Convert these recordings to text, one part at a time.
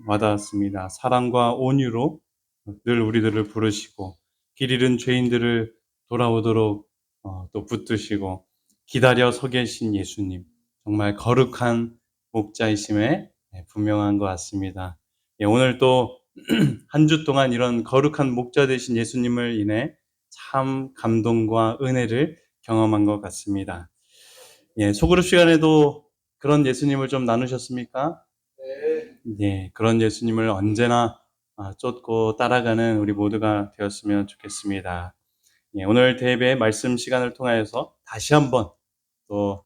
와닿았습니다. 사랑과 온유로 늘 우리들을 부르시고 길 잃은 죄인들을 돌아오도록 또 붙드시고 기다려 서 계신 예수님, 정말 거룩한 목자이심에 분명한 것 같습니다. 오늘 또 한 주 동안 이런 거룩한 목자 되신 예수님을 인해 참 감동과 은혜를 경험한 것 같습니다. 소그룹 시간에도 그런 예수님을 좀 나누셨습니까? 그런 예수님을 언제나 쫓고 따라가는 우리 모두가 되었으면 좋겠습니다. 오늘 대배 말씀 시간을 통하여서 다시 한번 또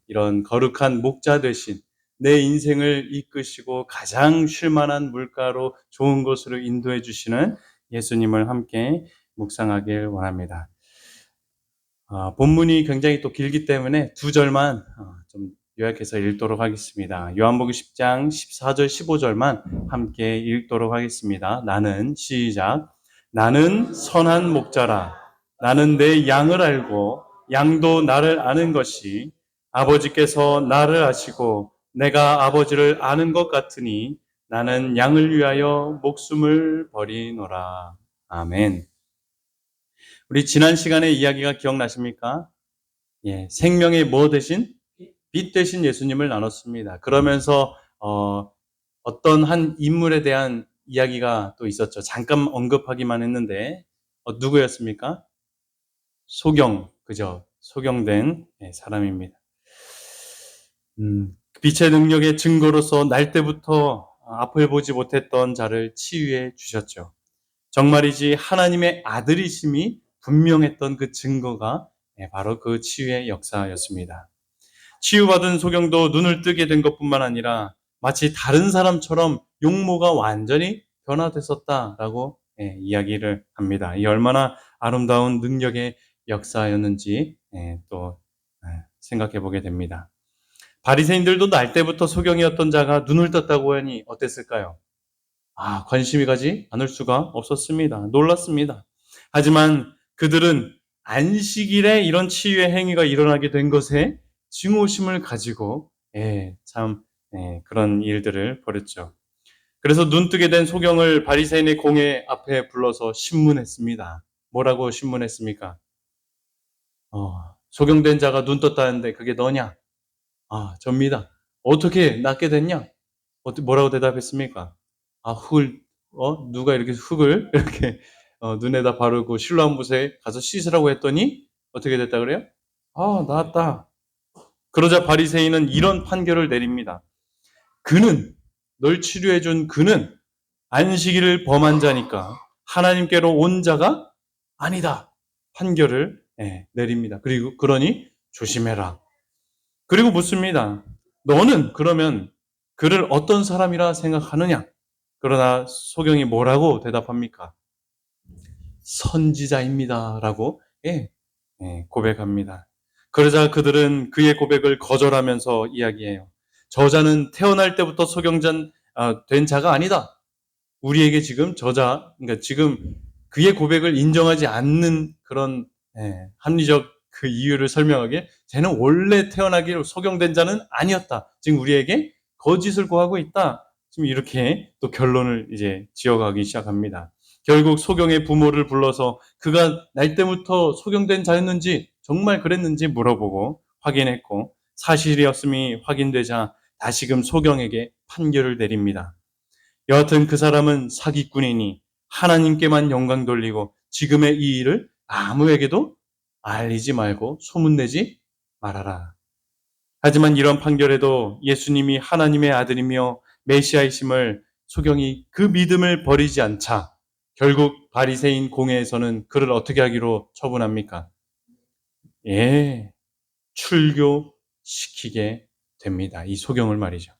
이런 거룩한 목자 되신 내 인생을 이끄시고 가장 쉴만한 물가로 좋은 곳으로 인도해 주시는 예수님을 함께 묵상하길 원합니다. 본문이 굉장히 또 길기 때문에 두 절만 좀 요약해서 읽도록 하겠습니다. 요한복음 10장 14절 15절만 함께 읽도록 하겠습니다. 시작. 나는 선한 목자라. 나는 내 양을 알고 양도 나를 아는 것이 아버지께서 나를 아시고 내가 아버지를 아는 것 같으니 나는 양을 위하여 목숨을 버리노라. 아멘. 우리 지난 시간에 이야기가 기억나십니까? 생명의 뭐 대신? 빛 대신 예수님을 나눴습니다. 그러면서 어떤 한 인물에 대한 이야기가 또 있었죠. 잠깐 언급하기만 했는데 누구였습니까? 소경, 그죠? 소경된 사람입니다. 빛의 능력의 증거로서 날 때부터 앞을 보지 못했던 자를 치유해 주셨죠. 정말이지 하나님의 아들이심이 분명했던 그 증거가 바로 그 치유의 역사였습니다. 치유받은 소경도 눈을 뜨게 된 것뿐만 아니라 마치 다른 사람처럼 용모가 완전히 변화됐었다라고 이야기를 합니다. 이 얼마나 아름다운 능력의 역사였는지 또 생각해 보게 됩니다. 바리새인들도 날 때부터 소경이었던 자가 눈을 떴다고 하니 어땠을까요? 관심이 가지 않을 수가 없었습니다. 놀랐습니다. 하지만 그들은 안식일에 이런 치유의 행위가 일어나게 된 것에 증오심을 가지고 그런 일들을 벌였죠. 그래서 눈뜨게 된 소경을 바리새인의 공회 앞에 불러서 신문했습니다. 뭐라고 신문했습니까? 소경된 자가 눈 떴다는데 그게 너냐? 접니다. 어떻게 낫게 됐냐? 뭐라고 대답했습니까? 누가 이렇게 흙을 이렇게 눈에다 바르고 실로암 붓에 가서 씻으라고 했더니 어떻게 됐다 그래요? 나았다. 그러자 바리새인은 이런 판결을 내립니다. 널 치료해준 그는 안식일을 범한 자니까 하나님께로 온 자가 아니다. 판결을 내립니다. 그러니 조심해라. 그리고 묻습니다. 너는 그러면 그를 어떤 사람이라 생각하느냐? 그러나 소경이 뭐라고 대답합니까? 선지자입니다. 라고 고백합니다. 그러자 그들은 그의 고백을 거절하면서 이야기해요. 저자는 태어날 때부터 소경된 자가 아니다. 우리에게 지금 그러니까 지금 그의 고백을 인정하지 않는 그런 합리적 그 이유를 설명하기에 쟤는 원래 태어나기로 소경된 자는 아니었다. 지금 우리에게 거짓을 고하고 있다. 지금 이렇게 또 결론을 이제 지어가기 시작합니다. 결국 소경의 부모를 불러서 그가 날 때부터 소경된 자였는지 정말 그랬는지 물어보고 확인했고 사실이었음이 확인되자 다시금 소경에게 판결을 내립니다. 여하튼 그 사람은 사기꾼이니 하나님께만 영광 돌리고 지금의 이 일을 아무에게도 알리지 말고 소문내지 말아라. 하지만 이런 판결에도 예수님이 하나님의 아들이며 메시아이심을 소경이 그 믿음을 버리지 않자 결국 바리새인 공회에서는 그를 어떻게 하기로 처분합니까? 출교시키게 됩니다. 이 소경을 말이죠.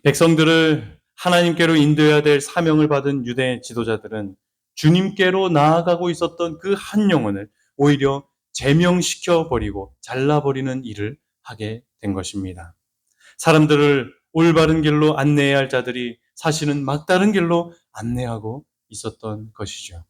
백성들을 하나님께로 인도해야 될 사명을 받은 유대 지도자들은 주님께로 나아가고 있었던 그 한 영혼을 오히려 제명시켜버리고 잘라버리는 일을 하게 된 것입니다. 사람들을 올바른 길로 안내해야 할 자들이 사실은 막다른 길로 안내하고 있었던 것이죠.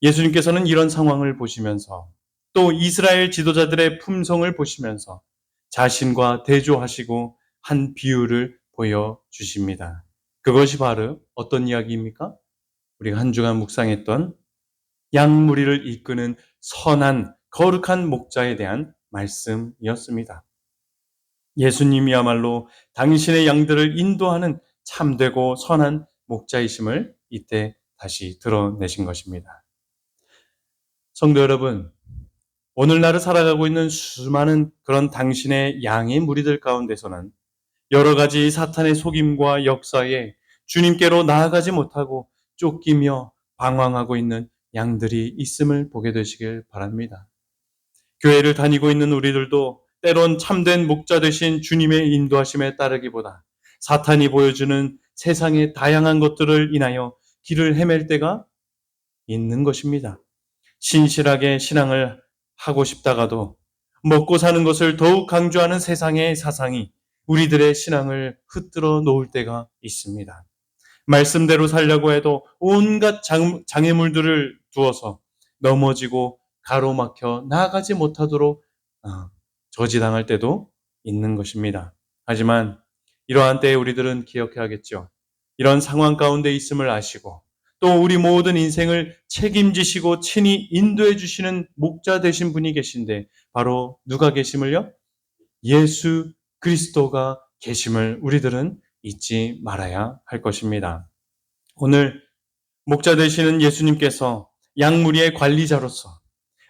예수님께서는 이런 상황을 보시면서 또 이스라엘 지도자들의 품성을 보시면서 자신과 대조하시고 한 비유를 보여주십니다. 그것이 바로 어떤 이야기입니까? 우리가 한 주간 묵상했던 양무리를 이끄는 선한 거룩한 목자에 대한 말씀이었습니다. 예수님이야말로 당신의 양들을 인도하는 참되고 선한 목자이심을 이때 다시 드러내신 것입니다. 성도 여러분, 오늘날을 살아가고 있는 수많은 그런 당신의 양의 무리들 가운데서는 여러 가지 사탄의 속임과 역사에 주님께로 나아가지 못하고 쫓기며 방황하고 있는 양들이 있음을 보게 되시길 바랍니다. 교회를 다니고 있는 우리들도 때론 참된 목자 되신 주님의 인도하심에 따르기보다 사탄이 보여주는 세상의 다양한 것들을 인하여 길을 헤맬 때가 있는 것입니다. 신실하게 신앙을 하고 싶다가도 먹고 사는 것을 더욱 강조하는 세상의 사상이 우리들의 신앙을 흩뜨러 놓을 때가 있습니다. 말씀대로 살려고 해도 온갖 장애물들을 두어서 넘어지고 가로막혀 나아가지 못하도록 저지당할 때도 있는 것입니다. 하지만 이러한 때에 우리들은 기억해야겠죠. 이런 상황 가운데 있음을 아시고 또 우리 모든 인생을 책임지시고 친히 인도해 주시는 목자 되신 분이 계신데 바로 누가 계심을요? 예수 그리스도가 계심을 우리들은 잊지 말아야 할 것입니다. 오늘 목자 되시는 예수님께서 양무리의 관리자로서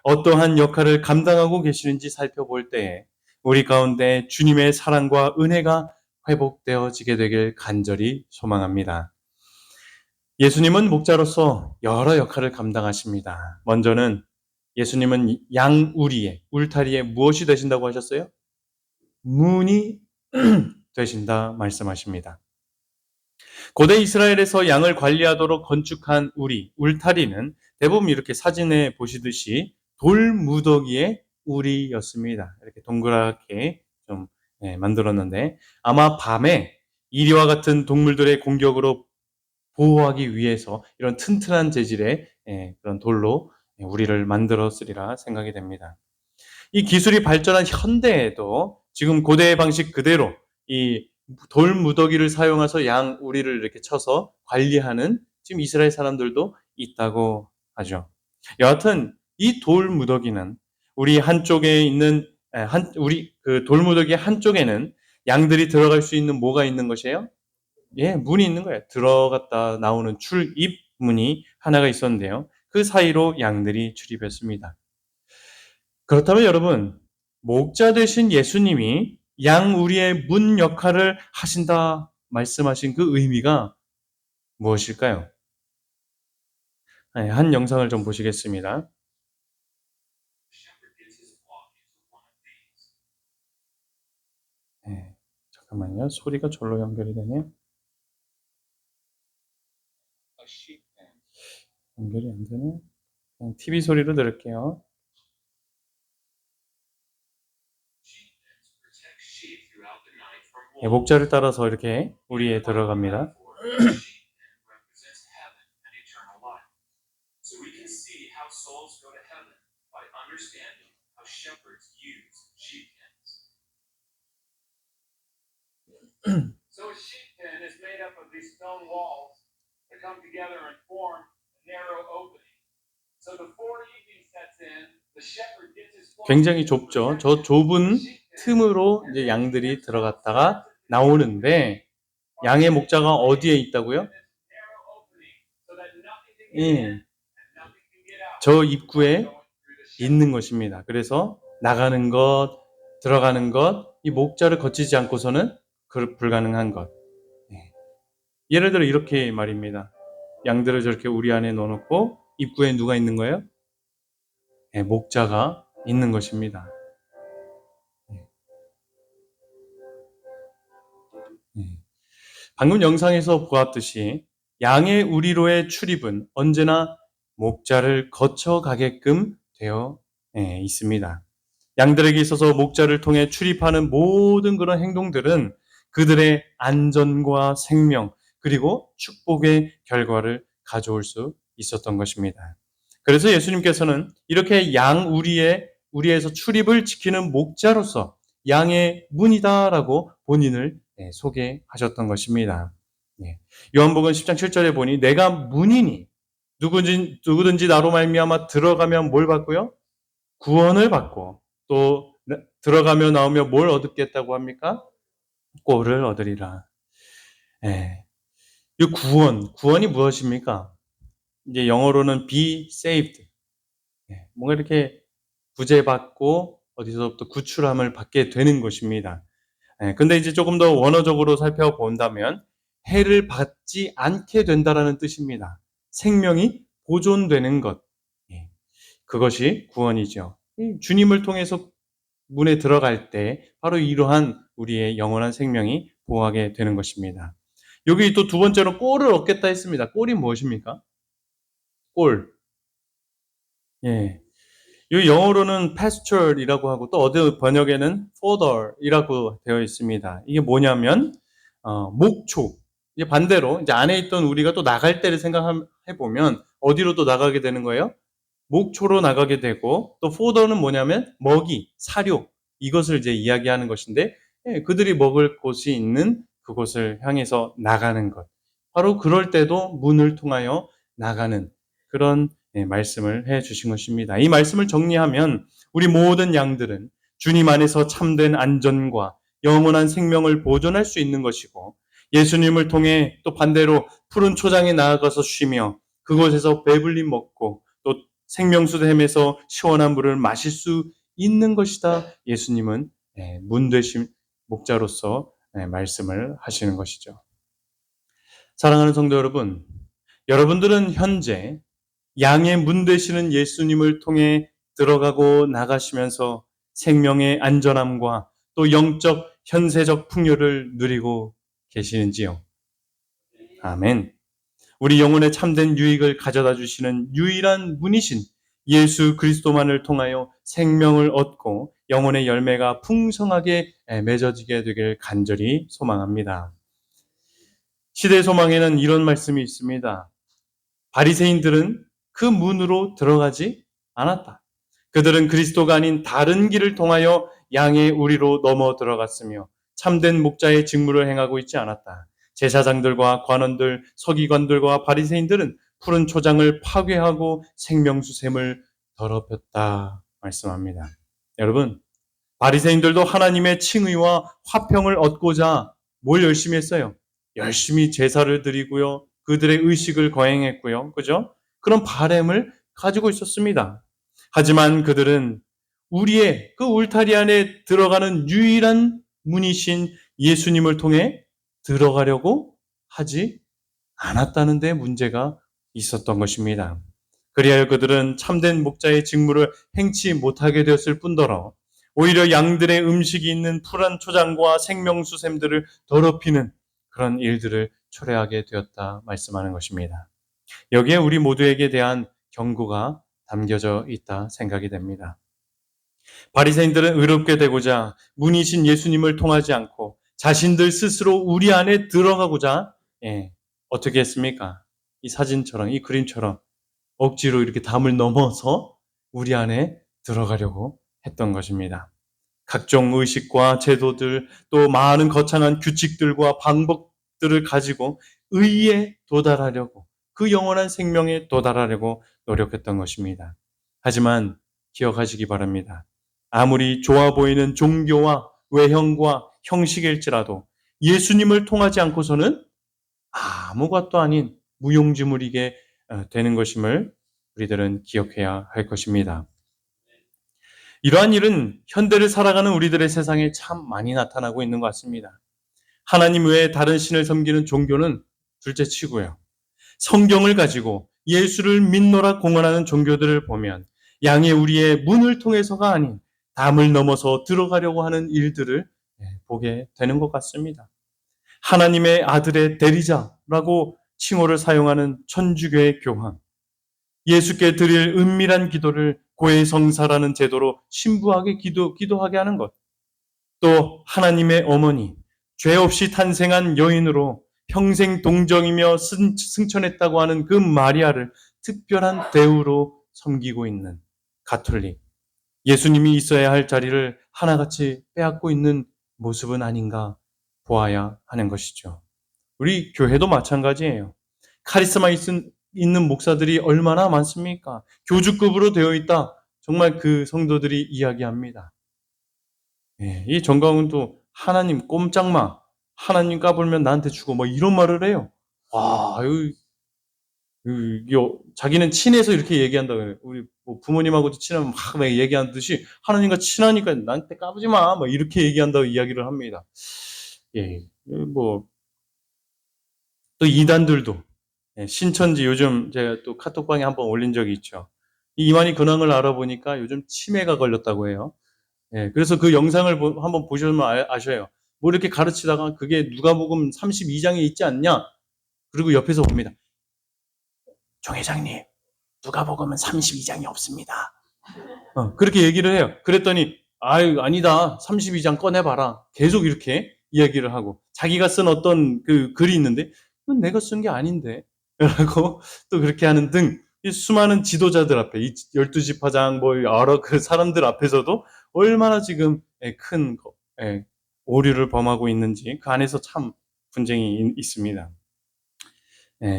어떠한 역할을 감당하고 계시는지 살펴볼 때에 우리 가운데 주님의 사랑과 은혜가 회복되어지게 되길 간절히 소망합니다. 예수님은 목자로서 여러 역할을 감당하십니다. 먼저는 예수님은 양우리의 울타리에 무엇이 되신다고 하셨어요? 문이 되신다 말씀하십니다. 고대 이스라엘에서 양을 관리하도록 건축한 울타리는 대부분 이렇게 사진에 보시듯이 돌무더기의 우리였습니다. 이렇게 동그랗게 좀 만들었는데 아마 밤에 이리와 같은 동물들의 공격으로 보호하기 위해서 이런 튼튼한 재질의 그런 돌로 우리를 만들었으리라 생각이 됩니다. 이 기술이 발전한 현대에도 지금 고대의 방식 그대로 이 돌무더기를 사용해서 양 우리를 이렇게 쳐서 관리하는 지금 이스라엘 사람들도 있다고 하죠. 여하튼 이 돌무더기는 우리 한쪽에 있는 우리 그 돌무더기 한쪽에는 양들이 들어갈 수 있는 뭐가 있는 것이에요? 예, 문이 있는 거예요. 들어갔다 나오는 출입 문이 하나가 있었는데요. 그 사이로 양들이 출입했습니다. 그렇다면 여러분, 목자 되신 예수님이 양우리의 문 역할을 하신다 말씀하신 그 의미가 무엇일까요? 한 영상을 좀 보시겠습니다. 네, 잠깐만요. 소리가 절로 연결이 되네요. 연결이 안 되네. 그냥 TV 소리로 들을게요. 네, 목자를 따라서 이렇게 우리에 들어갑니다. So a sheep pen is made up of these stone walls that come together and form a narrow opening. So before evening sets in, the shepherd gets his flock. 굉장히 좁죠. 저 좁은 틈으로 이제 양들이 들어갔다가 나오는데 양의 목자가 어디에 있다고요? 예. 저 입구에 있는 것입니다. 그래서 나가는 것, 들어가는 것, 이 목자를 거치지 않고서는 불가능한 것. 예를 들어 이렇게 말입니다. 양들을 저렇게 우리 안에 넣어놓고 입구에 누가 있는 거예요? 목자가 있는 것입니다. 방금 영상에서 보았듯이 양의 우리로의 출입은 언제나 목자를 거쳐가게끔 되어 있습니다. 양들에게 있어서 목자를 통해 출입하는 모든 그런 행동들은 그들의 안전과 생명 그리고 축복의 결과를 가져올 수 있었던 것입니다. 그래서 예수님께서는 이렇게 우리에서 출입을 지키는 목자로서 양의 문이다라고 본인을 소개하셨던 것입니다. 예. 요한복음 10장 7절에 보니 내가 문이니 누구든지 나로 말미암아 들어가면 뭘 받고요? 구원을 받고 또 들어가며 나오며 뭘 얻겠다고 합니까? 꼴을 얻으리라. 예. 이 구원이 무엇입니까? 이제 영어로는 be saved. 뭔가 이렇게 구제받고 어디서부터 구출함을 받게 되는 것입니다. 근데 이제 조금 더 원어적으로 살펴본다면 해를 받지 않게 된다라는 뜻입니다. 생명이 보존되는 것. 예, 그것이 구원이죠. 주님을 통해서 문에 들어갈 때 바로 이러한 우리의 영원한 생명이 보호하게 되는 것입니다. 여기 또 두 번째로 꼴을 얻겠다 했습니다. 꼴이 무엇입니까? 꼴. 예. 이 영어로는 pasture이라고 하고 또 어디 번역에는 fodder이라고 되어 있습니다. 이게 뭐냐면 목초. 이제 반대로 이제 안에 있던 우리가 또 나갈 때를 생각해 보면 어디로 또 나가게 되는 거예요? 목초로 나가게 되고 또 fodder는 뭐냐면 먹이, 사료 이것을 이제 이야기하는 것인데 그들이 먹을 곳이 있는 그곳을 향해서 나가는 것. 바로 그럴 때도 문을 통하여 나가는 그런 말씀을 해 주신 것입니다. 이 말씀을 정리하면 우리 모든 양들은 주님 안에서 참된 안전과 영원한 생명을 보존할 수 있는 것이고 예수님을 통해 또 반대로 푸른 초장에 나아가서 쉬며 그곳에서 배불리 먹고 또 생명수댐에서 시원한 물을 마실 수 있는 것이다. 예수님은 문 되신 목자로서 말씀을 하시는 것이죠. 사랑하는 성도 여러분, 여러분들은 현재 양의 문 되시는 예수님을 통해 들어가고 나가시면서 생명의 안전함과 또 영적 현세적 풍요를 누리고 계시는지요? 아멘. 우리 영혼의 참된 유익을 가져다 주시는 유일한 문이신 예수 그리스도만을 통하여 생명을 얻고 영혼의 열매가 풍성하게 맺어지게 되길 간절히 소망합니다. 시대 소망에는 이런 말씀이 있습니다. 바리새인들은 그 문으로 들어가지 않았다. 그들은 그리스도가 아닌 다른 길을 통하여 양의 우리로 넘어 들어갔으며 참된 목자의 직무를 행하고 있지 않았다. 제사장들과 관원들, 서기관들과 바리새인들은 푸른 초장을 파괴하고 생명수샘을 더럽혔다 말씀합니다. 여러분, 바리새인들도 하나님의 칭의와 화평을 얻고자 뭘 열심히 했어요? 열심히 제사를 드리고요. 그들의 의식을 거행했고요. 그죠? 그런 바램을 가지고 있었습니다. 하지만 그들은 우리의 그 울타리 안에 들어가는 유일한 문이신 예수님을 통해 들어가려고 하지 않았다는 데 문제가 있었던 것입니다. 그리하여 그들은 참된 목자의 직무를 행치 못하게 되었을 뿐더러 오히려 양들의 음식이 있는 푸른 초장과 생명수샘들을 더럽히는 그런 일들을 초래하게 되었다 말씀하는 것입니다. 여기에 우리 모두에게 대한 경고가 담겨져 있다 생각이 됩니다. 바리새인들은 의롭게 되고자 문이신 예수님을 통하지 않고 자신들 스스로 우리 안에 들어가고자 어떻게 했습니까? 이 사진처럼 이 그림처럼 억지로 이렇게 담을 넘어서 우리 안에 들어가려고 했던 것입니다. 각종 의식과 제도들 또 많은 거창한 규칙들과 방법들을 가지고 의에 도달하려고 그 영원한 생명에 도달하려고 노력했던 것입니다. 하지만 기억하시기 바랍니다. 아무리 좋아 보이는 종교와 외형과 형식일지라도 예수님을 통하지 않고서는 아무것도 아닌 무용지물이게 되는 것임을 우리들은 기억해야 할 것입니다. 이러한 일은 현대를 살아가는 우리들의 세상에 참 많이 나타나고 있는 것 같습니다. 하나님 외에 다른 신을 섬기는 종교는 둘째치고요. 성경을 가지고 예수를 믿노라 공언하는 종교들을 보면 양의 우리의 문을 통해서가 아닌 담을 넘어서 들어가려고 하는 일들을 보게 되는 것 같습니다. 하나님의 아들의 대리자라고 칭호를 사용하는 천주교의 교황, 예수께 드릴 은밀한 기도를 고해성사라는 제도로 신부하게 기도하게 하는 것, 또 하나님의 어머니, 죄 없이 탄생한 여인으로 평생 동정이며 승천했다고 하는 그 마리아를 특별한 대우로 섬기고 있는 가톨릭, 예수님이 있어야 할 자리를 하나같이 빼앗고 있는 모습은 아닌가 보아야 하는 것이죠. 우리 교회도 마찬가지예요. 카리스마 있는 목사들이 얼마나 많습니까? 교주급으로 되어 있다. 정말 그 성도들이 이야기합니다. 예, 이 정강훈도 하나님 꼼짝마, 하나님 까불면 나한테 주고 뭐 이런 말을 해요. 와, 자기는 친해서 이렇게 얘기한다 그래요. 우리 뭐 부모님하고도 친하면 막 얘기하듯이 하나님과 친하니까 나한테 까부지 마, 뭐 이렇게 얘기한다고 이야기를 합니다. 예, 뭐 또 이단들도 신천지 요즘 제가 또 카톡방에 한번 올린 적이 있죠. 이 이만희 근황을 알아보니까 요즘 치매가 걸렸다고 해요. 예, 그래서 그 영상을 한번 보시면 아셔요. 뭐 이렇게 가르치다가 그게 누가복음 32장에 있지 않냐? 그리고 옆에서 봅니다. 종 회장님, 누가복음은 32장이 없습니다. 그렇게 얘기를 해요. 그랬더니 아유 아니다. 32장 꺼내봐라. 계속 이렇게 이야기를 하고 자기가 쓴 어떤 그 글이 있는데 그건 내가 쓴 게 아닌데 라고 또 그렇게 하는 등 이 수많은 지도자들 앞에 이 12지파장 뭐 여러 그 사람들 앞에서도 얼마나 지금 큰 오류를 범하고 있는지 그 안에서 참 분쟁이 있습니다.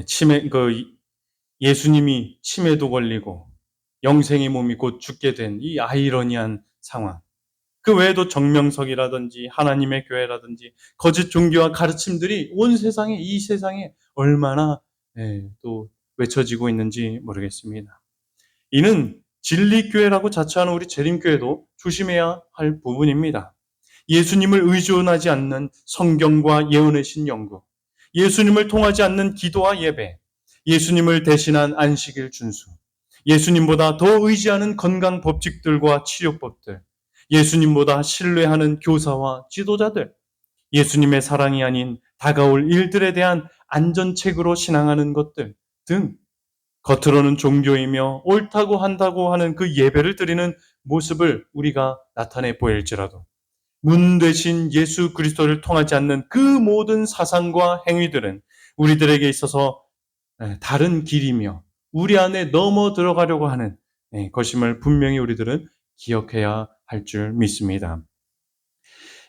치매 예수님이 치매도 걸리고 영생의 몸이 곧 죽게 된 이 아이러니한 상황. 그 외에도 정명석이라든지 하나님의 교회라든지 거짓 종교와 가르침들이 온 세상에 이 세상에 얼마나 또 외쳐지고 있는지 모르겠습니다. 이는 진리교회라고 자처하는 우리 재림교회도 조심해야 할 부분입니다. 예수님을 의존하지 않는 성경과 예언의 신연구, 예수님을 통하지 않는 기도와 예배, 예수님을 대신한 안식일 준수, 예수님보다 더 의지하는 건강 법칙들과 치료법들, 예수님보다 신뢰하는 교사와 지도자들, 예수님의 사랑이 아닌 다가올 일들에 대한 안전책으로 신앙하는 것들 등 겉으로는 종교이며 옳다고 한다고 하는 그 예배를 드리는 모습을 우리가 나타내 보일지라도 문 대신 예수 그리스도를 통하지 않는 그 모든 사상과 행위들은 우리들에게 있어서 다른 길이며 우리 안에 넘어 들어가려고 하는 것임을 분명히 우리들은 기억해야 할 줄 믿습니다.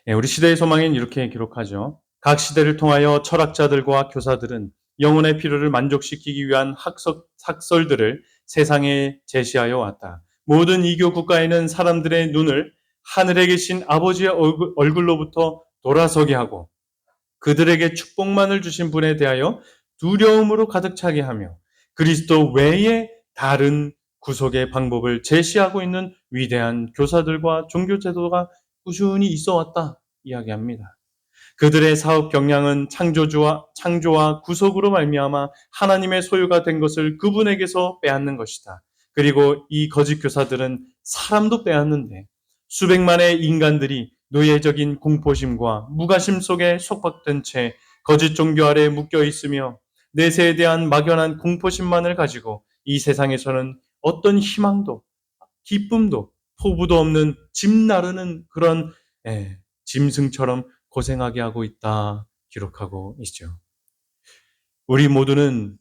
우리 시대의 소망은 이렇게 기록하죠. 각 시대를 통하여 철학자들과 교사들은 영혼의 필요를 만족시키기 위한 학설들을 세상에 제시하여 왔다. 모든 이교 국가에는 사람들의 눈을 하늘에 계신 아버지의 얼굴로부터 돌아서게 하고 그들에게 축복만을 주신 분에 대하여 두려움으로 가득 차게 하며 그리스도 외에 다른 구속의 방법을 제시하고 있는 위대한 교사들과 종교제도가 꾸준히 있어 왔다 이야기합니다. 그들의 사업 경향은 창조와 구속으로 말미암아 하나님의 소유가 된 것을 그분에게서 빼앗는 것이다. 그리고 이 거짓 교사들은 사람도 빼앗는데 수백만의 인간들이 노예적인 공포심과 무가심 속에 속박된 채 거짓 종교 아래에 묶여 있으며 내세에 대한 막연한 공포심만을 가지고 이 세상에서는 어떤 희망도 기쁨도 포부도 없는 짐 나르는 그런 짐승처럼 고생하게 하고 있다 기록하고 있죠. 우리 모두는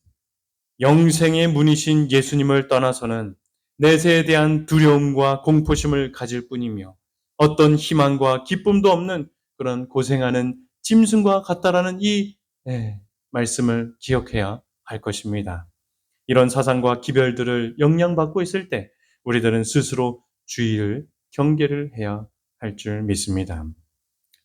영생의 문이신 예수님을 떠나서는 내세에 대한 두려움과 공포심을 가질 뿐이며 어떤 희망과 기쁨도 없는 그런 고생하는 짐승과 같다라는 이 말씀을 기억해야 할 것입니다. 이런 사상과 기별들을 영향받고 있을 때 우리들은 스스로 주의를 경계를 해야 할 줄 믿습니다.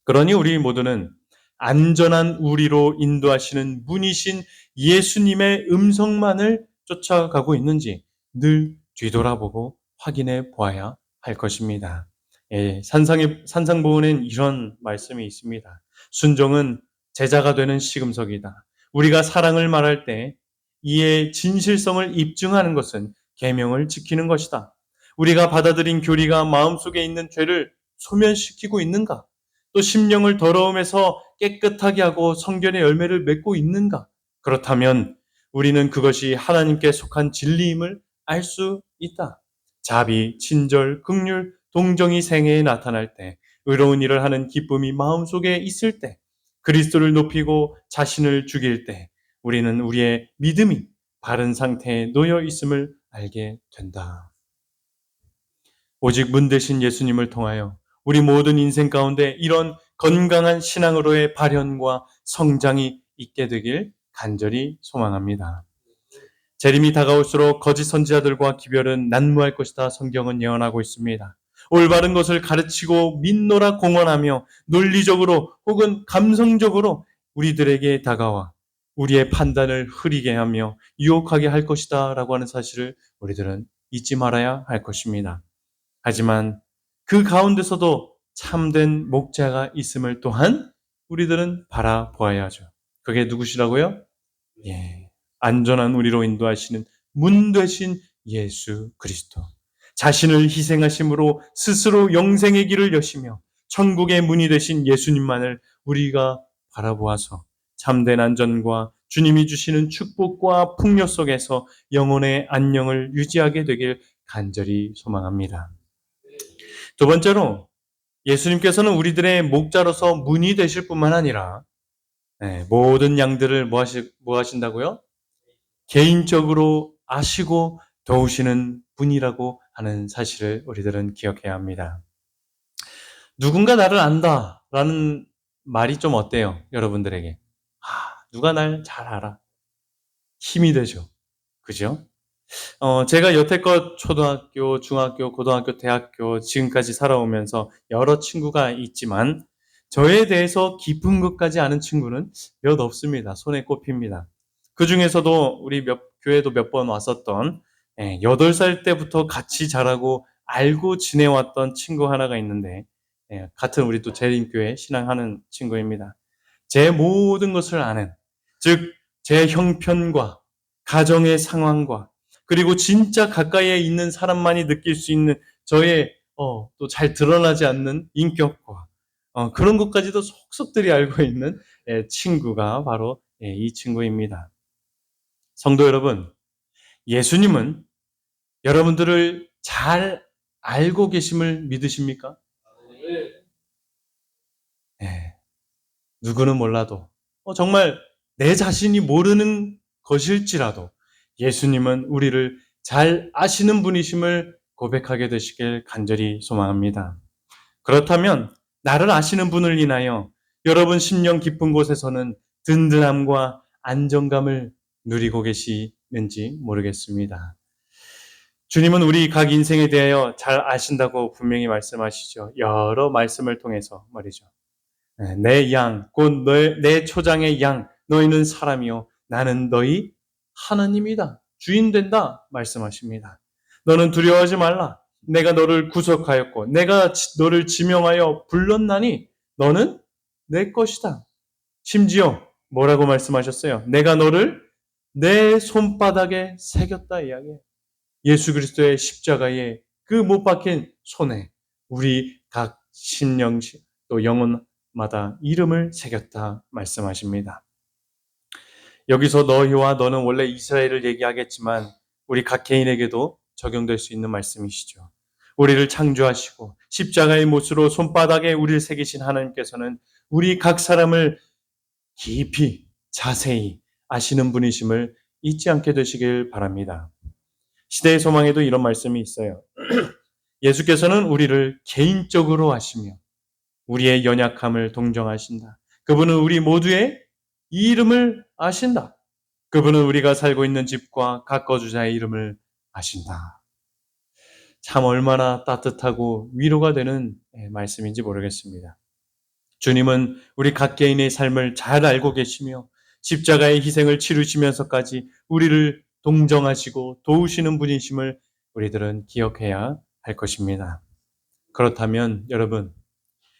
그러니 우리 모두는 안전한 우리로 인도하시는 분이신 예수님의 음성만을 쫓아가고 있는지 늘 뒤돌아보고 확인해 보아야 할 것입니다. 산상보훈엔 이런 말씀이 있습니다. 순종은 제자가 되는 시금석이다. 우리가 사랑을 말할 때 이의 진실성을 입증하는 것은 계명을 지키는 것이다. 우리가 받아들인 교리가 마음속에 있는 죄를 소멸시키고 있는가? 또 심령을 더러움에서 깨끗하게 하고 성결의 열매를 맺고 있는가? 그렇다면 우리는 그것이 하나님께 속한 진리임을 알 수 있다. 자비, 친절, 긍휼, 동정이 생애에 나타날 때, 의로운 일을 하는 기쁨이 마음속에 있을 때, 그리스도를 높이고 자신을 죽일 때, 우리는 우리의 믿음이 바른 상태에 놓여 있음을 알게 된다. 오직 문 대신 예수님을 통하여 우리 모든 인생 가운데 이런 건강한 신앙으로의 발현과 성장이 있게 되길 간절히 소망합니다. 재림이 다가올수록 거짓 선지자들과 기별은 난무할 것이다. 성경은 예언하고 있습니다. 올바른 것을 가르치고 믿노라 공언하며 논리적으로 혹은 감성적으로 우리들에게 다가와 우리의 판단을 흐리게 하며 유혹하게 할 것이다 라고 하는 사실을 우리들은 잊지 말아야 할 것입니다. 하지만 그 가운데서도 참된 목자가 있음을 또한 우리들은 바라보아야 하죠. 그게 누구시라고요? 예, 안전한 우리로 인도하시는 문 되신 예수 그리스도. 자신을 희생하심으로 스스로 영생의 길을 여시며 천국의 문이 되신 예수님만을 우리가 바라보아서 참된 안전과 주님이 주시는 축복과 풍요 속에서 영혼의 안녕을 유지하게 되길 간절히 소망합니다. 두 번째로 예수님께서는 우리들의 목자로서 문이 되실 뿐만 아니라 모든 양들을 뭐 하신다고요? 개인적으로 아시고 도우시는 분이라고 하는 사실을 우리들은 기억해야 합니다. 누군가 나를 안다라는 말이 좀 어때요? 여러분들에게. 누가 날 잘 알아. 힘이 되죠. 그죠? 제가 여태껏 초등학교, 중학교, 고등학교, 대학교 지금까지 살아오면서 여러 친구가 있지만 저에 대해서 깊은 것까지 아는 친구는 몇 없습니다. 손에 꼽힙니다. 그 중에서도 우리 교회도 몇 번 왔었던 8살 때부터 같이 자라고 알고 지내왔던 친구 하나가 있는데 같은 우리 또 재림교회 신앙하는 친구입니다. 제 모든 것을 아는, 즉 제 형편과 가정의 상황과 그리고 진짜 가까이에 있는 사람만이 느낄 수 있는 저의 또 잘 드러나지 않는 인격과 그런 것까지도 속속들이 알고 있는 친구가 바로 이 친구입니다. 성도 여러분, 예수님은 여러분들을 잘 알고 계심을 믿으십니까? 네. 누구는 몰라도 정말 내 자신이 모르는 것일지라도 예수님은 우리를 잘 아시는 분이심을 고백하게 되시길 간절히 소망합니다. 그렇다면 나를 아시는 분을 인하여 여러분 심령 깊은 곳에서는 든든함과 안정감을 누리고 계시는지 모르겠습니다. 주님은 우리 각 인생에 대하여 잘 아신다고 분명히 말씀하시죠. 여러 말씀을 통해서 말이죠. 내 양, 곧 내 초장의 양, 너희는 사람이요 나는 너희 하나님이다. 주인 된다 말씀하십니다. 너는 두려워하지 말라. 내가 너를 구속하였고 내가 너를 지명하여 불렀나니 너는 내 것이다. 심지어 뭐라고 말씀하셨어요? 내가 너를 내 손바닥에 새겼다 이야기해요. 예수 그리스도의 십자가에 그 못 박힌 손에 우리 각 심령 또 영혼마다 이름을 새겼다 말씀하십니다. 여기서 너희와 너는 원래 이스라엘을 얘기하겠지만 우리 각 개인에게도 적용될 수 있는 말씀이시죠. 우리를 창조하시고 십자가의 못으로 손바닥에 우리를 새기신 하나님께서는 우리 각 사람을 깊이 자세히 아시는 분이심을 잊지 않게 되시길 바랍니다. 시대의 소망에도 이런 말씀이 있어요. 예수께서는 우리를 개인적으로 아시며 우리의 연약함을 동정하신다. 그분은 우리 모두의 이름을 아신다. 그분은 우리가 살고 있는 집과 각 거주자의 이름을 아신다. 참 얼마나 따뜻하고 위로가 되는 말씀인지 모르겠습니다. 주님은 우리 각 개인의 삶을 잘 알고 계시며 십자가의 희생을 치르시면서까지 우리를 동정하시고 도우시는 분이심을 우리들은 기억해야 할 것입니다. 그렇다면 여러분,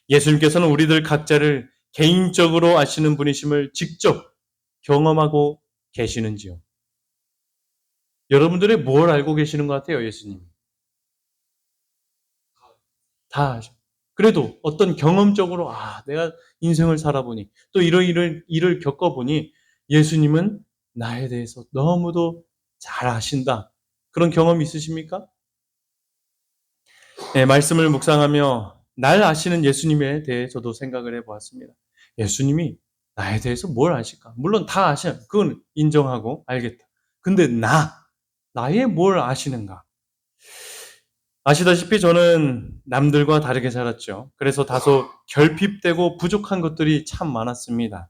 예수님께서는 우리들 각자를 개인적으로 아시는 분이심을 직접 경험하고 계시는지요? 여러분들이 뭘 알고 계시는 것 같아요, 예수님? 다 아셔. 그래도 어떤 경험적으로 내가 인생을 살아보니 또 이런 일을 겪어보니 예수님은 나에 대해서 너무도 잘 아신다. 그런 경험이 있으십니까? 네, 말씀을 묵상하며 날 아시는 예수님에 대해 저도 생각을 해보았습니다. 예수님이 나에 대해서 뭘 아실까? 물론 다 아셔요. 그건 인정하고 알겠다. 근데 나의 뭘 아시는가? 아시다시피 저는 남들과 다르게 자랐죠. 그래서 다소 결핍되고 부족한 것들이 참 많았습니다.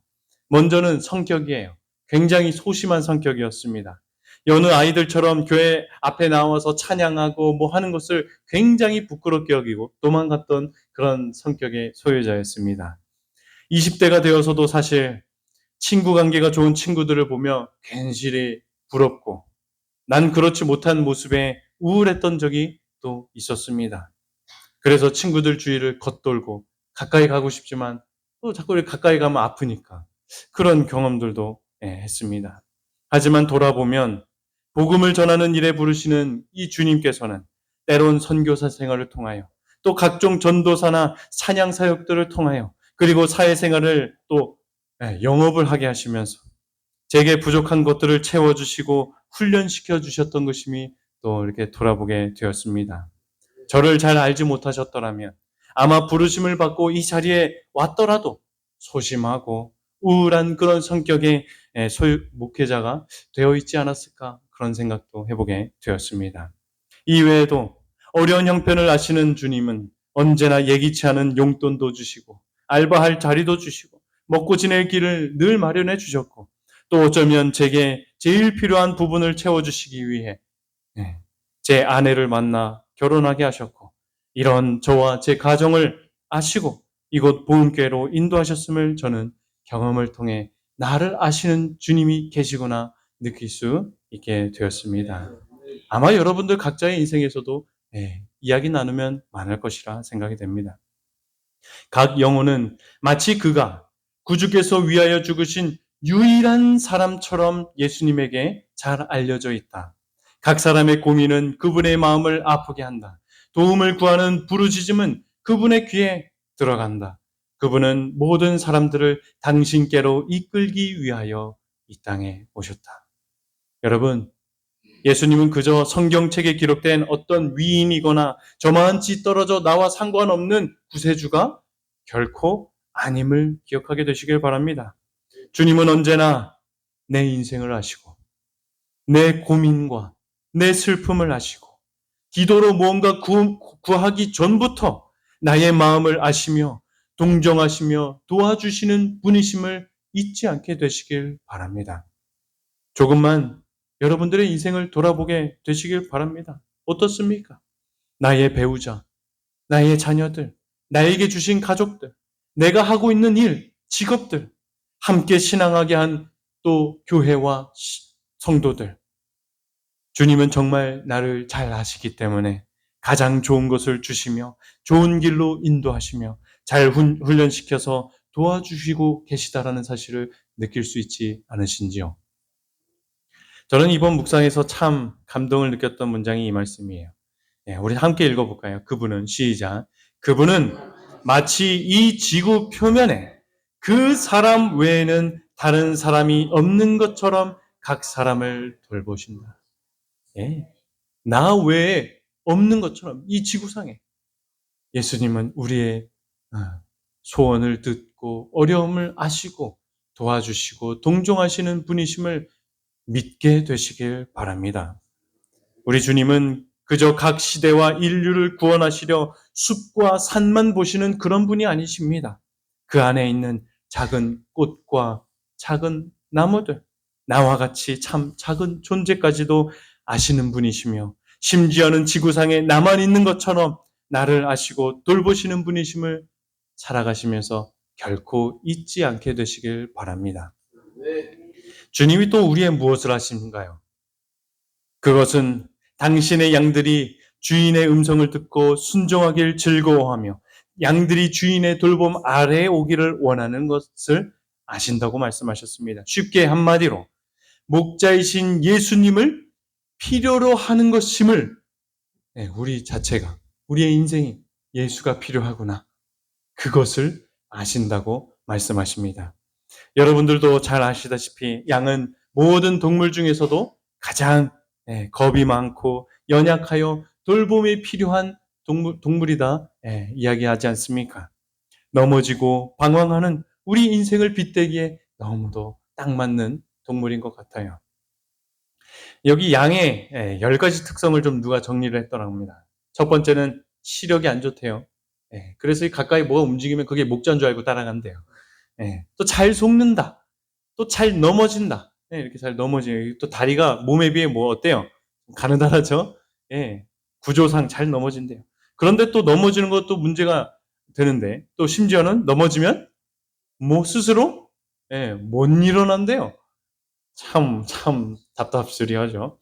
먼저는 성격이에요. 굉장히 소심한 성격이었습니다. 여느 아이들처럼 교회 앞에 나와서 찬양하고 뭐 하는 것을 굉장히 부끄럽게 여기고 도망갔던 그런 성격의 소유자였습니다. 20대가 되어서도 사실 친구 관계가 좋은 친구들을 보며 괜시리 부럽고 난 그렇지 못한 모습에 우울했던 적이 또 있었습니다. 그래서 친구들 주위를 겉돌고 가까이 가고 싶지만 또 자꾸 이렇게 가까이 가면 아프니까 그런 경험들도 했습니다. 하지만 돌아보면 복음을 전하는 일에 부르시는 이 주님께서는 때론 선교사 생활을 통하여 또 각종 전도사나 찬양 사역들을 통하여 그리고 사회생활을 또 영업을 하게 하시면서 제게 부족한 것들을 채워주시고 훈련시켜 주셨던 것임이 또 이렇게 돌아보게 되었습니다. 저를 잘 알지 못하셨더라면 아마 부르심을 받고 이 자리에 왔더라도 소심하고 우울한 그런 성격의 목회자가 되어 있지 않았을까 그런 생각도 해보게 되었습니다. 이외에도 어려운 형편을 아시는 주님은 언제나 예기치 않은 용돈도 주시고 알바할 자리도 주시고 먹고 지낼 길을 늘 마련해 주셨고 또 어쩌면 제게 제일 필요한 부분을 채워주시기 위해 제 아내를 만나 결혼하게 하셨고 이런 저와 제 가정을 아시고 이곳 보험교회로 인도하셨음을 저는 경험을 통해 나를 아시는 주님이 계시구나 느낄 수 있게 되었습니다. 아마 여러분들 각자의 인생에서도 이야기 나누면 많을 것이라 생각이 됩니다. 각 영혼은 마치 그가 구주께서 위하여 죽으신 유일한 사람처럼 예수님에게 잘 알려져 있다. 각 사람의 고민은 그분의 마음을 아프게 한다. 도움을 구하는 부르짖음은 그분의 귀에 들어간다. 그분은 모든 사람들을 당신께로 이끌기 위하여 이 땅에 오셨다. 여러분, 예수님은 그저 성경책에 기록된 어떤 위인이거나 저만치 떨어져 나와 상관없는 구세주가 결코 아님을 기억하게 되시길 바랍니다. 주님은 언제나 내 인생을 아시고 내 고민과 내 슬픔을 아시고 기도로 무언가 구하기 전부터 나의 마음을 아시며 동정하시며 도와주시는 분이심을 잊지 않게 되시길 바랍니다. 조금만 여러분들의 인생을 돌아보게 되시길 바랍니다. 어떻습니까? 나의 배우자, 나의 자녀들, 나에게 주신 가족들, 내가 하고 있는 일, 직업들, 함께 신앙하게 한 또 교회와 성도들. 주님은 정말 나를 잘 아시기 때문에 가장 좋은 것을 주시며 좋은 길로 인도하시며 잘 훈련시켜서 도와주시고 계시다라는 사실을 느낄 수 있지 않으신지요? 저는 이번 묵상에서 참 감동을 느꼈던 문장이 이 말씀이에요. 우리 함께 읽어볼까요? 그분은 시작. 그분은 마치 이 지구 표면에 그 사람 외에는 다른 사람이 없는 것처럼 각 사람을 돌보신다. 예. 나 외에 없는 것처럼 이 지구상에 예수님은 우리의 소원을 듣고 어려움을 아시고 도와주시고 동정하시는 분이심을 믿게 되시길 바랍니다. 우리 주님은 그저 각 시대와 인류를 구원하시려 숲과 산만 보시는 그런 분이 아니십니다. 그 안에 있는 작은 꽃과 작은 나무들, 나와 같이 참 작은 존재까지도 아시는 분이시며 심지어는 지구상에 나만 있는 것처럼 나를 아시고 돌보시는 분이심을 살아가시면서 결코 잊지 않게 되시길 바랍니다. 주님이 또 우리의 무엇을 하신가요? 그것은 당신의 양들이 주인의 음성을 듣고 순종하길 즐거워하며 양들이 주인의 돌봄 아래에 오기를 원하는 것을 아신다고 말씀하셨습니다. 쉽게 한마디로 목자이신 예수님을 필요로 하는 것임을 우리 자체가 우리의 인생이 예수가 필요하구나. 그것을 아신다고 말씀하십니다. 여러분들도 잘 아시다시피 양은 모든 동물 중에서도 가장 겁이 많고 연약하여 돌봄이 필요한 동물이다 이야기하지 않습니까? 넘어지고 방황하는 우리 인생을 빗대기에 너무도 딱 맞는 동물인 것 같아요. 여기 양의 10가지 특성을 좀 누가 정리를 했더랍니다. 첫 번째는 시력이 안 좋대요. 예, 그래서 가까이 뭐가 움직이면 그게 목자인 줄 알고 따라간대요. 예, 또 잘 속는다. 또 잘 넘어진다. 예, 이렇게 잘 넘어지요. 또 다리가 몸에 비해 뭐 어때요? 가느다랗죠? 예, 구조상 잘 넘어진대요. 그런데 또 넘어지는 것도 문제가 되는데, 또 심지어는 넘어지면 뭐 스스로 예, 못 일어난대요. 참 답답스리하죠.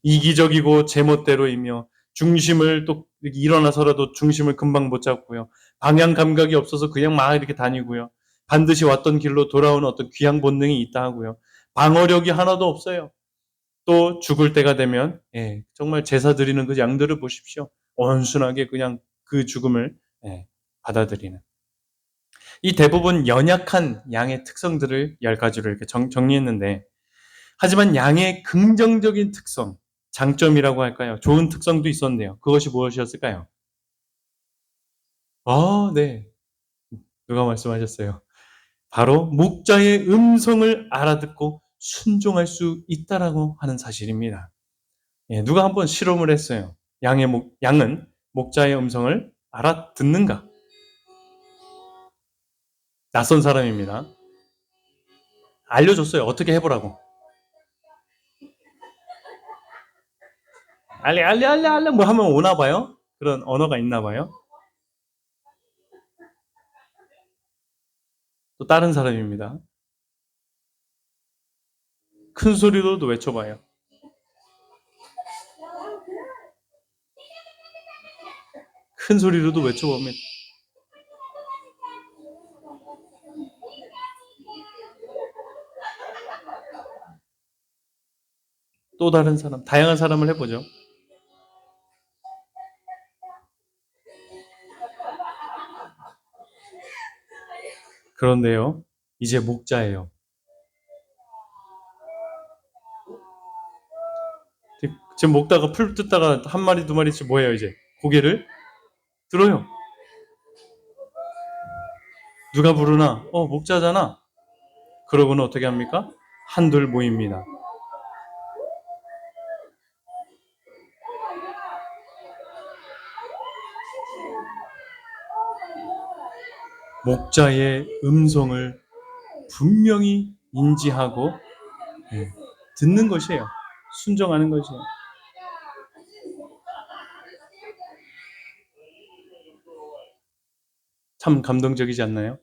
이기적이고 제멋대로이며 중심을 또 일어나서라도 중심을 금방 못 잡고요. 방향 감각이 없어서 그냥 막 이렇게 다니고요. 반드시 왔던 길로 돌아오는 어떤 귀향 본능이 있다 하고요. 방어력이 하나도 없어요. 또 죽을 때가 되면 정말 제사 드리는 그 양들을 보십시오. 온순하게 그냥 그 죽음을 받아들이는. 이 대부분 연약한 양의 특성들을 10가지로 이렇게 정리했는데, 하지만 양의 긍정적인 특성, 장점이라고 할까요? 좋은 특성도 있었는데요. 그것이 무엇이었을까요? 네. 누가 말씀하셨어요? 바로 목자의 음성을 알아듣고 순종할 수 있다라고 하는 사실입니다. 누가 한번 실험을 했어요. 양은 목자의 음성을 알아듣는가? 낯선 사람입니다. 알려줬어요. 어떻게 해보라고. 알레 뭐 하면 오나 봐요? 그런 언어가 있나 봐요? 또 다른 사람입니다. 큰 소리로도 외쳐봐요. 큰 소리로도 외쳐보면 또 다른 사람, 다양한 사람을 해보죠. 그런데요, 이제 목자예요. 지금 먹다가 풀 뜯다가 한 마리 두 마리씩 뭐예요 이제? 고개를 들어요. 누가 부르나? 목자잖아. 그러고는 어떻게 합니까? 한둘 모입니다. 목자의 음성을 분명히 인지하고 듣는 것이에요. 순종하는 것이에요. 참 감동적이지 않나요?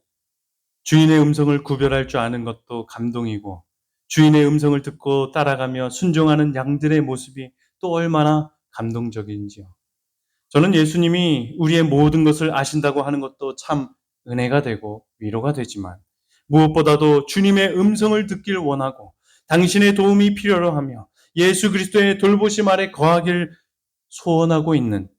주인의 음성을 구별할 줄 아는 것도 감동이고, 주인의 음성을 듣고 따라가며 순종하는 양들의 모습이 또 얼마나 감동적인지요. 저는 예수님이 우리의 모든 것을 아신다고 하는 것도 참 은혜가 되고 위로가 되지만, 무엇보다도 주님의 음성을 듣길 원하고 당신의 도움이 필요로 하며 예수 그리스도의 돌보심 아래 거하길 소원하고 있는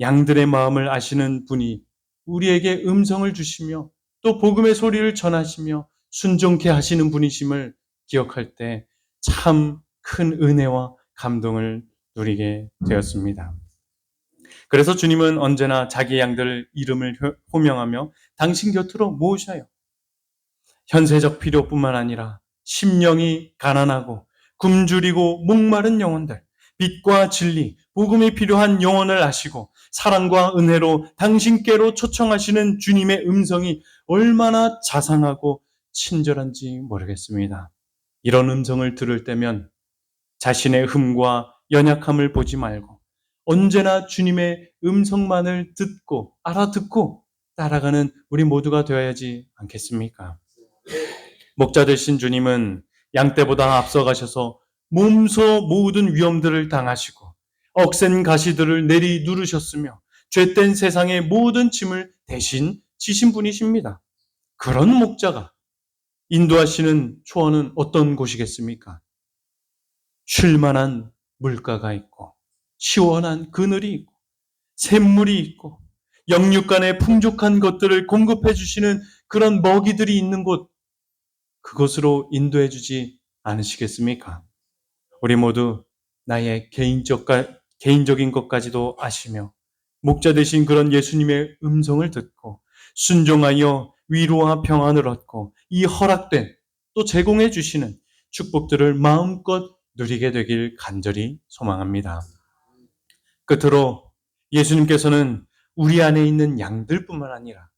양들의 마음을 아시는 분이 우리에게 음성을 주시며 또 복음의 소리를 전하시며 순종케 하시는 분이심을 기억할 때 참 큰 은혜와 감동을 누리게 되었습니다. 그래서 주님은 언제나 자기 양들 이름을 호명하며 당신 곁으로 모으셔요. 현세적 필요뿐만 아니라 심령이 가난하고 굶주리고 목마른 영혼들, 빛과 진리, 복음이 필요한 영혼을 아시고 사랑과 은혜로 당신께로 초청하시는 주님의 음성이 얼마나 자상하고 친절한지 모르겠습니다. 이런 음성을 들을 때면 자신의 흠과 연약함을 보지 말고 언제나 주님의 음성만을 듣고 알아듣고 따라가는 우리 모두가 되어야지 않겠습니까? 목자 되신 주님은 양떼보다 앞서가셔서 몸소 모든 위험들을 당하시고 억센 가시들을 내리 누르셨으며 죄된 세상의 모든 짐을 대신 지신 분이십니다. 그런 목자가 인도하시는 초원은 어떤 곳이겠습니까? 쉴만한 물가가 있고 시원한 그늘이 있고 샘물이 있고 영육간의 풍족한 것들을 공급해 주시는 그런 먹이들이 있는 곳, 그것으로 인도해 주지 않으시겠습니까? 우리 모두 나의 개인적인 것까지도 아시며 목자 되신 그런 예수님의 음성을 듣고 순종하여 위로와 평안을 얻고 이 허락된 또 제공해 주시는 축복들을 마음껏 누리게 되길 간절히 소망합니다. 끝으로 예수님께서는 우리 안에 있는 양들뿐만 아니라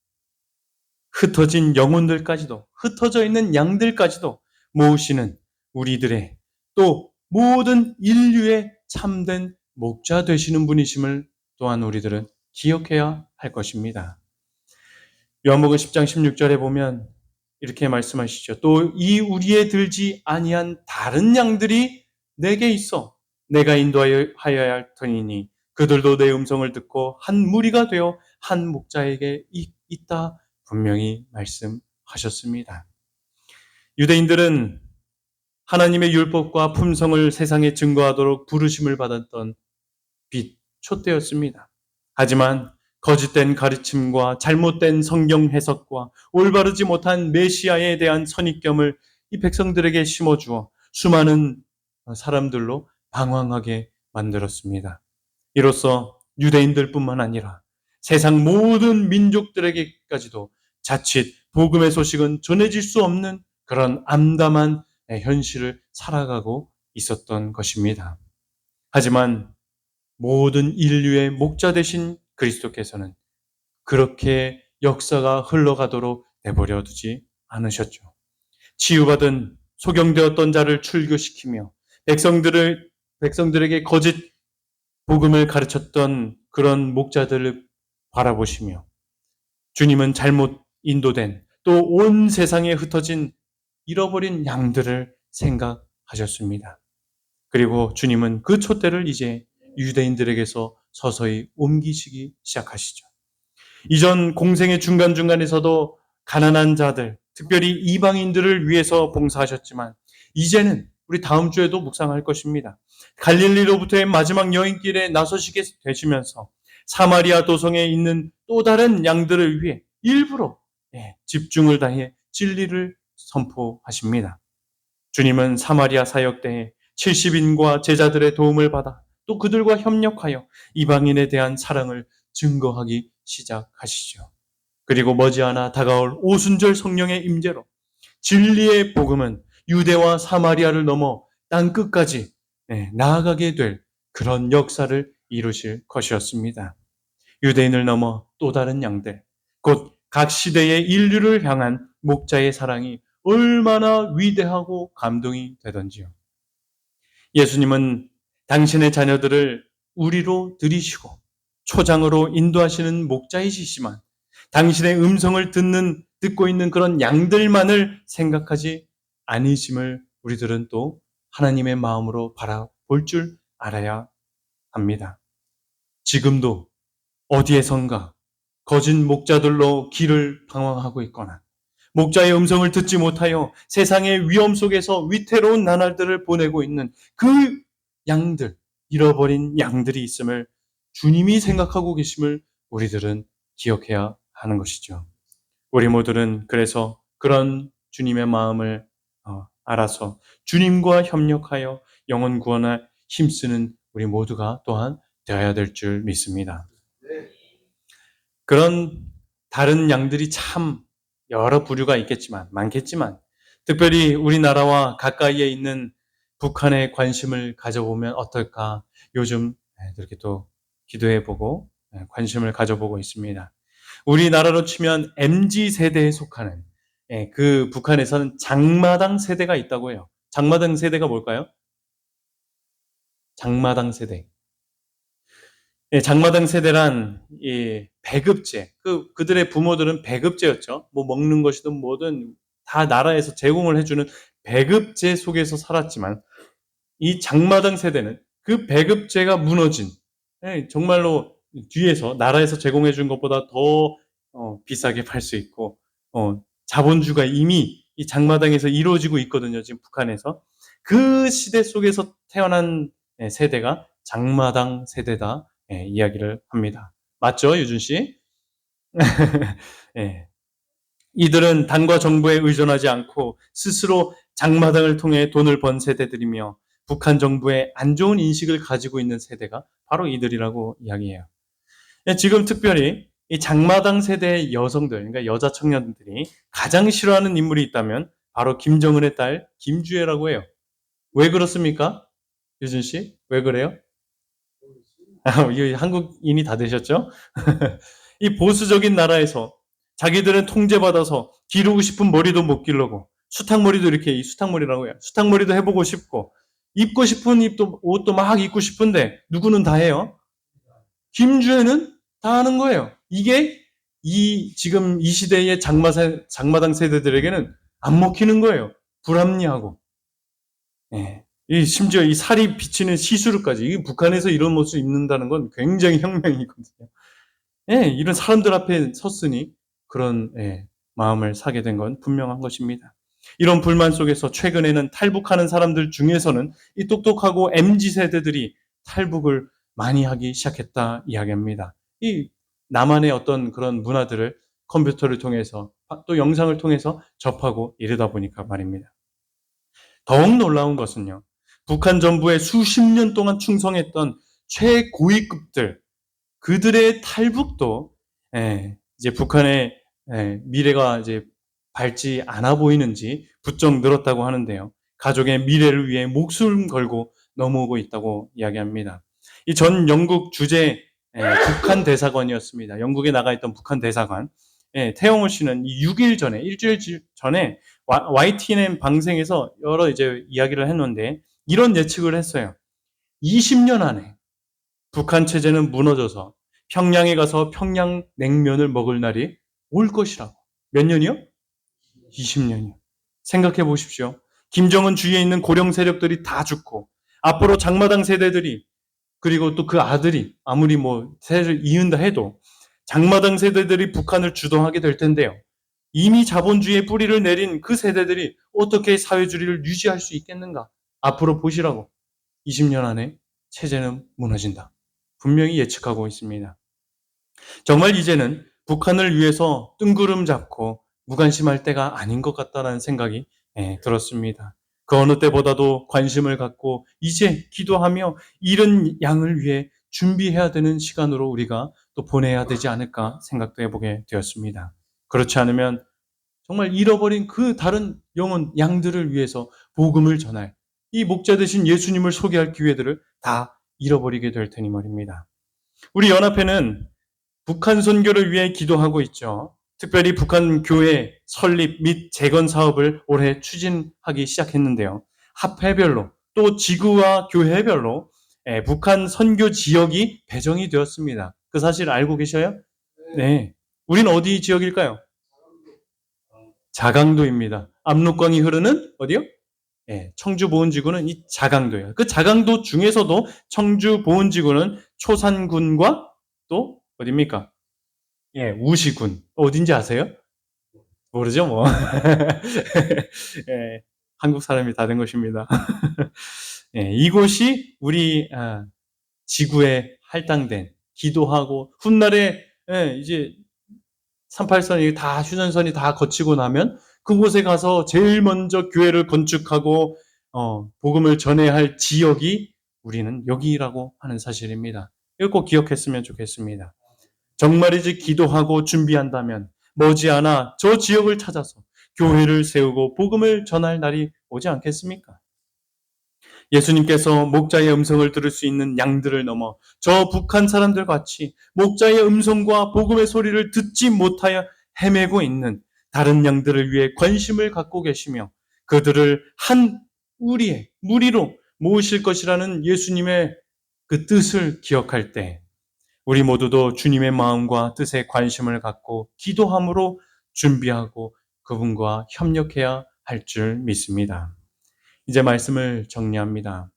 흩어진 영혼들까지도, 흩어져 있는 양들까지도 모으시는 우리들의, 또 모든 인류의 참된 목자 되시는 분이심을 또한 우리들은 기억해야 할 것입니다. 요한복음 10장 16절에 보면 이렇게 말씀하시죠. 또 이 우리에 들지 아니한 다른 양들이 내게 있어 내가 인도하여야 할 터이니 그들도 내 음성을 듣고 한 무리가 되어 한 목자에게 있다 분명히 말씀하셨습니다. 유대인들은 하나님의 율법과 품성을 세상에 증거하도록 부르심을 받았던 빛, 촛대였습니다. 하지만 거짓된 가르침과 잘못된 성경 해석과 올바르지 못한 메시아에 대한 선입견을 이 백성들에게 심어주어 수많은 사람들로 방황하게 만들었습니다. 이로써 유대인들뿐만 아니라 세상 모든 민족들에게까지도 자칫 복음의 소식은 전해질 수 없는 그런 암담한 현실을 살아가고 있었던 것입니다. 하지만 모든 인류의 목자 되신 그리스도께서는 그렇게 역사가 흘러가도록 내버려 두지 않으셨죠. 치유받은 소경되었던 자를 출교시키며 백성들에게 거짓 복음을 가르쳤던 그런 목자들을 바라보시며 주님은 잘못 인도된 또 온 세상에 흩어진 잃어버린 양들을 생각하셨습니다. 그리고 주님은 그 촛대를 이제 유대인들에게서 서서히 옮기시기 시작하시죠. 이전 공생의 중간중간에서도 가난한 자들, 특별히 이방인들을 위해서 봉사하셨지만 이제는 우리 다음 주에도 묵상할 것입니다. 갈릴리로부터의 마지막 여행길에 나서시게 되시면서 사마리아 도성에 있는 또 다른 양들을 위해 일부러 집중을 다해 진리를 선포하십니다. 주님은 사마리아 사역 때에 70인과 제자들의 도움을 받아 또 그들과 협력하여 이방인에 대한 사랑을 증거하기 시작하시죠. 그리고 머지않아 다가올 오순절 성령의 임재로 진리의 복음은 유대와 사마리아를 넘어 땅끝까지 나아가게 될 그런 역사를 이루실 것이었습니다. 유대인을 넘어 또 다른 양들, 곧 각 시대의 인류를 향한 목자의 사랑이 얼마나 위대하고 감동이 되던지요. 예수님은 당신의 자녀들을 우리로 들이시고 초장으로 인도하시는 목자이시지만 당신의 음성을 듣고 있는 그런 양들만을 생각하지 않으심을 우리들은 또 하나님의 마음으로 바라볼 줄 알아야 합니다. 지금도 어디에선가 거짓 목자들로 길을 방황하고 있거나 목자의 음성을 듣지 못하여 세상의 위험 속에서 위태로운 나날들을 보내고 있는 그 양들, 잃어버린 양들이 있음을 주님이 생각하고 계심을 우리들은 기억해야 하는 것이죠. 우리 모두는 그래서 그런 주님의 마음을 알아서 주님과 협력하여 영혼 구원에 힘쓰는 우리 모두가 또한 되어야 될 줄 믿습니다. 그런 다른 양들이 참 여러 부류가 많겠지만 특별히 우리나라와 가까이에 있는 북한에 관심을 가져보면 어떨까 요즘 이렇게 또 기도해보고 관심을 가져보고 있습니다. 우리나라로 치면 MZ세대에 속하는 그 북한에서는 장마당 세대가 있다고 해요. 장마당 세대가 뭘까요? 장마당 세대. 장마당 세대란 배급제, 그들의 부모들은 배급제였죠. 뭐 먹는 것이든 뭐든 다 나라에서 제공을 해주는 배급제 속에서 살았지만 이 장마당 세대는 그 배급제가 무너진 정말로 뒤에서 나라에서 제공해 준 것보다 더 비싸게 팔 수 있고 자본주가 이미 이 장마당에서 이루어지고 있거든요. 지금 북한에서. 그 시대 속에서 태어난 세대가 장마당 세대다 이야기를 합니다. 맞죠, 유준 씨? 예. 이들은 당과 정부에 의존하지 않고 스스로 장마당을 통해 돈을 번 세대들이며 북한 정부의 안 좋은 인식을 가지고 있는 세대가 바로 이들이라고 이야기해요. 지금 특별히 이 장마당 세대의 여성들, 그러니까 여자 청년들이 가장 싫어하는 인물이 있다면 바로 김정은의 딸 김주애라고 해요. 왜 그렇습니까? 유준 씨? 왜 그래요? 이게 한국인이 다 되셨죠? 이 보수적인 나라에서 자기들은 통제받아서 기르고 싶은 머리도 못 기르고 수탉머리도 이렇게 이 수탉머리라고 해요. 수탉머리도 해보고 싶고 입고 싶은 옷도 막 입고 싶은데 누구는 다 해요? 김주애는 다 하는 거예요. 이게 지금 이 시대의 장마당 세대들에게는 안 먹히는 거예요. 불합리하고. 예. 심지어 이 살이 비치는 시스루까지. 이게 북한에서 이런 모습 입는다는 건 굉장히 혁명이거든요. 예, 이런 사람들 앞에 섰으니 그런 마음을 사게 된 건 분명한 것입니다. 이런 불만 속에서 최근에는 탈북하는 사람들 중에서는 이 똑똑하고 MZ 세대들이 탈북을 많이 하기 시작했다 이야기합니다. 이 남한의 어떤 그런 문화들을 컴퓨터를 통해서 또 영상을 통해서 접하고 이러다 보니까 말입니다. 더욱 놀라운 것은요. 북한 정부에 수십 년 동안 충성했던 최고위급들, 그들의 탈북도 이제 북한의 미래가 이제 밝지 않아 보이는지 부쩍 늘었다고 하는데요. 가족의 미래를 위해 목숨 걸고 넘어오고 있다고 이야기합니다. 이 전 영국 주재 북한 대사관이었습니다. 영국에 나가 있던 북한 대사관. 태영호 씨는 6일 전에, 일주일 전에 YTN 방송에서 여러 이제 이야기를 했는데 이런 예측을 했어요. 20년 안에 북한 체제는 무너져서 평양에 가서 평양 냉면을 먹을 날이 올 것이라고. 몇 년이요? 20년이요. 생각해 보십시오. 김정은 주위에 있는 고령 세력들이 다 죽고 앞으로 장마당 세대들이 그리고 또 그 아들이 아무리 뭐 세를 이은다 해도 장마당 세대들이 북한을 주도하게 될 텐데요. 이미 자본주의의 뿌리를 내린 그 세대들이 어떻게 사회주의를 유지할 수 있겠는가? 앞으로 보시라고. 20년 안에 체제는 무너진다. 분명히 예측하고 있습니다. 정말 이제는 북한을 위해서 뜬구름 잡고 무관심할 때가 아닌 것 같다는 생각이 들었습니다. 그 어느 때보다도 관심을 갖고 이제 기도하며 이런 양을 위해 준비해야 되는 시간으로 우리가 또 보내야 되지 않을까 생각도 해보게 되었습니다. 그렇지 않으면 정말 잃어버린 그 다른 영혼 양들을 위해서 복음을 전할 이 목자 되신 예수님을 소개할 기회들을 다 잃어버리게 될 테니 말입니다. 우리 연합회는 북한 선교를 위해 기도하고 있죠. 특별히 북한 교회 설립 및 재건 사업을 올해 추진하기 시작했는데요. 합회별로 또 지구와 교회별로 북한 선교 지역이 배정이 되었습니다. 그 사실 알고 계셔요? 네. 우린 어디 지역일까요? 자강도입니다. 압록강이 흐르는 어디요? 청주보훈지구는 이 자강도예요. 그 자강도 중에서도 청주보훈지구는 초산군과 또 어디입니까? 우시군. 어딘지 아세요? 모르죠, 뭐. 한국 사람이 다 된 것입니다. 이곳이 우리 지구에 할당된 기도하고 훗날에 이제 38선이 다 휴전선이 다 거치고 나면 그곳에 가서 제일 먼저 교회를 건축하고 복음을 전해야 할 지역이 우리는 여기라고 하는 사실입니다. 이거 꼭 기억했으면 좋겠습니다. 정말이지 기도하고 준비한다면 머지않아 저 지역을 찾아서 교회를 세우고 복음을 전할 날이 오지 않겠습니까? 예수님께서 목자의 음성을 들을 수 있는 양들을 넘어 저 북한 사람들 같이 목자의 음성과 복음의 소리를 듣지 못하여 헤매고 있는 다른 양들을 위해 관심을 갖고 계시며 그들을 한 무리로 모으실 것이라는 예수님의 그 뜻을 기억할 때 우리 모두도 주님의 마음과 뜻에 관심을 갖고 기도함으로 준비하고 그분과 협력해야 할 줄 믿습니다. 이제 말씀을 정리합니다.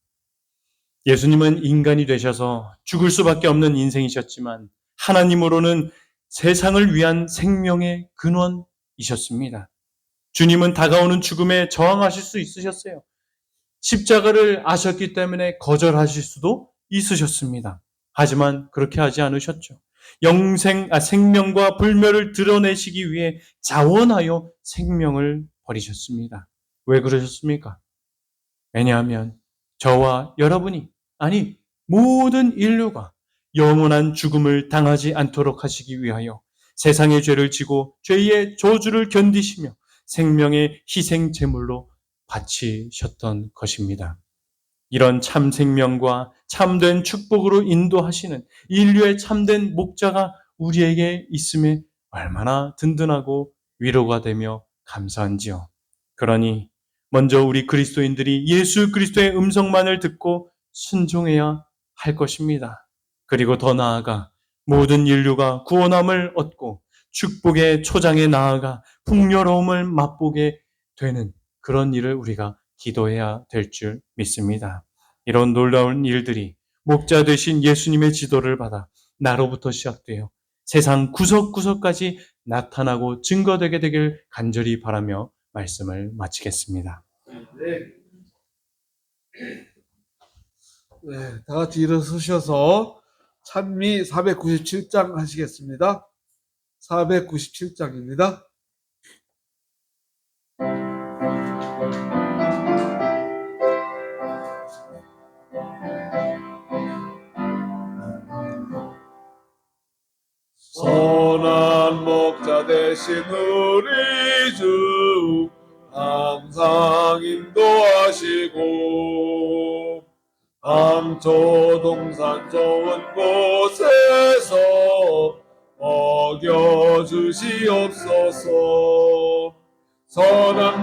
예수님은 인간이 되셔서 죽을 수밖에 없는 인생이셨지만 하나님으로는 세상을 위한 생명의 근원이셨습니다. 주님은 다가오는 죽음에 저항하실 수 있으셨어요. 십자가를 아셨기 때문에 거절하실 수도 있으셨습니다. 하지만 그렇게 하지 않으셨죠. 생명과 불멸을 드러내시기 위해 자원하여 생명을 버리셨습니다. 왜 그러셨습니까? 왜냐하면 저와 여러분이 아니 모든 인류가 영원한 죽음을 당하지 않도록 하시기 위하여 세상의 죄를 지고 죄의 저주를 견디시며 생명의 희생 제물로 바치셨던 것입니다. 이런 참 생명과 참된 축복으로 인도하시는 인류의 참된 목자가 우리에게 있음에 얼마나 든든하고 위로가 되며 감사한지요. 그러니 먼저 우리 그리스도인들이 예수 그리스도의 음성만을 듣고 순종해야 할 것입니다. 그리고 더 나아가 모든 인류가 구원함을 얻고 축복의 초장에 나아가 풍요로움을 맛보게 되는 그런 일을 우리가 기도해야 될 줄 믿습니다. 이런 놀라운 일들이 목자 되신 예수님의 지도를 받아 나로부터 시작되어 세상 구석구석까지 나타나고 증거되게 되길 간절히 바라며 말씀을 마치겠습니다. 네, 다 같이 일어서셔서 찬미 497장 하시겠습니다. 497장입니다. 선한 목자 되신 우리 주 항상 인도하시고 강초 동산 좋은 곳에서 먹여주시옵소서. 선한